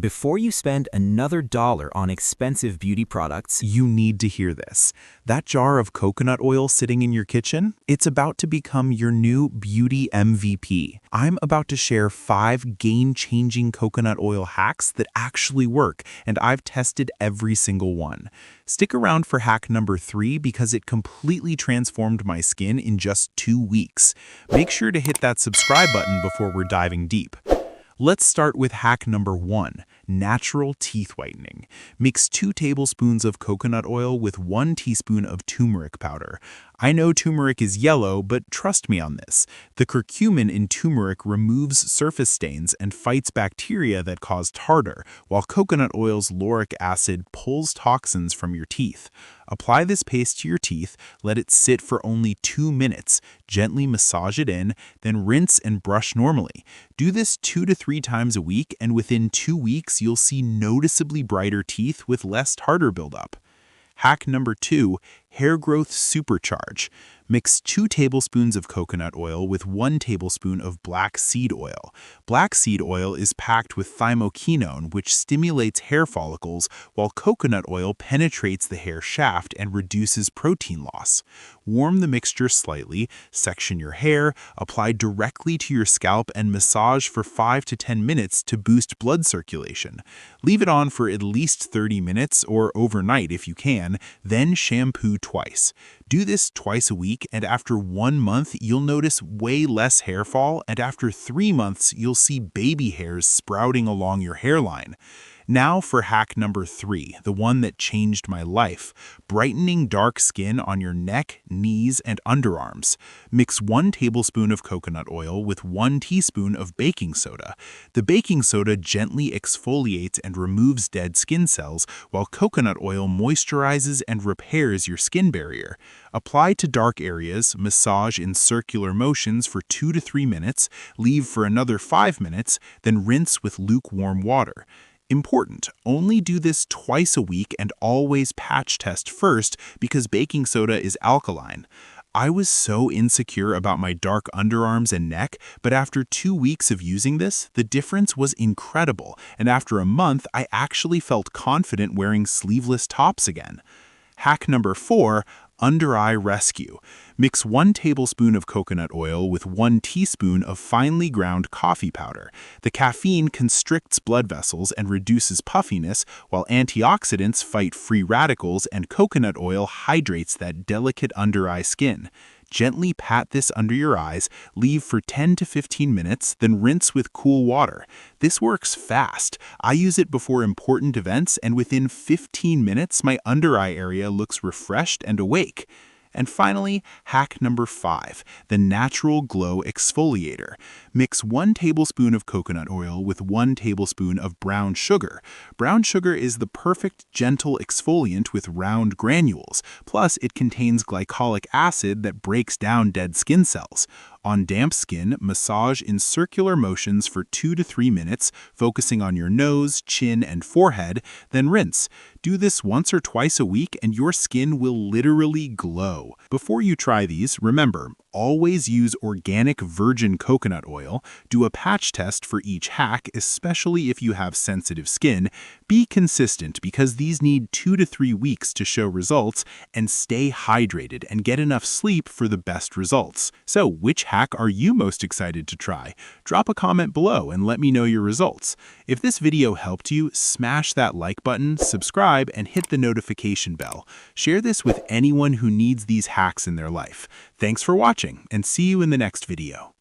Before you spend another dollar on expensive beauty products, You need to hear this. That jar of coconut oil sitting in your kitchen, it's about to become your new beauty MVP. I'm about to share 5 game-changing coconut oil hacks that actually work, and I've tested every single one. Stick around for hack number 3 because it completely transformed my skin in just 2 weeks. Make sure to hit that subscribe button before we're diving deep. Let's start with hack number 1, natural teeth whitening. Mix 2 tablespoons of coconut oil with 1 teaspoon of turmeric powder. I know turmeric is yellow, but trust me on this. The curcumin in turmeric removes surface stains and fights bacteria that cause tartar, while coconut oil's lauric acid pulls toxins from your teeth. Apply this paste to your teeth, let it sit for only 2 minutes, gently massage it in, then rinse and brush normally. Do this 2 to 3 times a week, and within 2 weeks you'll see noticeably brighter teeth with less tartar buildup. Hack number 2, hair growth supercharge. Mix 2 tablespoons of coconut oil with 1 tablespoon of black seed oil. Black seed oil is packed with thymoquinone, which stimulates hair follicles, while coconut oil penetrates the hair shaft and reduces protein loss. Warm the mixture slightly, section your hair, apply directly to your scalp, and massage for 5 to 10 minutes to boost blood circulation. Leave it on for at least 30 minutes or overnight if you can, then shampoo twice. Do this twice a week, and after 1 month, you'll notice way less hair fall, and after 3 months, you'll see baby hairs sprouting along your hairline. Now for hack number 3, the one that changed my life, brightening dark skin on your neck, knees, and underarms. Mix 1 tablespoon of coconut oil with 1 teaspoon of baking soda. The baking soda gently exfoliates and removes dead skin cells, while coconut oil moisturizes and repairs your skin barrier. Apply to dark areas, massage in circular motions for 2 to 3 minutes, leave for another 5 minutes, then rinse with lukewarm water. Important, only do this twice a week and always patch test first because baking soda is alkaline. I was so insecure about my dark underarms and neck, but after 2 weeks of using this, the difference was incredible, and after a month, I actually felt confident wearing sleeveless tops again. Hack number 4, under eye rescue. Mix 1 tablespoon of coconut oil with 1 teaspoon of finely ground coffee powder. The caffeine constricts blood vessels and reduces puffiness, while antioxidants fight free radicals and coconut oil hydrates that delicate under eye skin. Gently pat this under your eyes, leave for 10 to 15 minutes, then rinse with cool water. This works fast. I use it before important events, and within 15 minutes, my under eye area looks refreshed and awake. And finally, hack number 5, the Natural Glow Exfoliator. Mix 1 tablespoon of coconut oil with 1 tablespoon of brown sugar. Brown sugar is the perfect gentle exfoliant with round granules, plus it contains glycolic acid that breaks down dead skin cells. On damp skin, massage in circular motions for 2 to 3 minutes, focusing on your nose, chin, and forehead, then rinse. Do this once or twice a week and your skin will literally glow. Before you try these, remember, always use organic virgin coconut oil. Do a patch test for each hack, especially if you have sensitive skin. Be consistent because these need 2 to 3 weeks to show results, and stay hydrated and get enough sleep for the best results. So, which hack are you most excited to try? Drop a comment below and let me know your results. If this video helped you, smash that like button, subscribe, and hit the notification bell. Share this with anyone who needs these hacks in their life. Thanks for watching, and see you in the next video.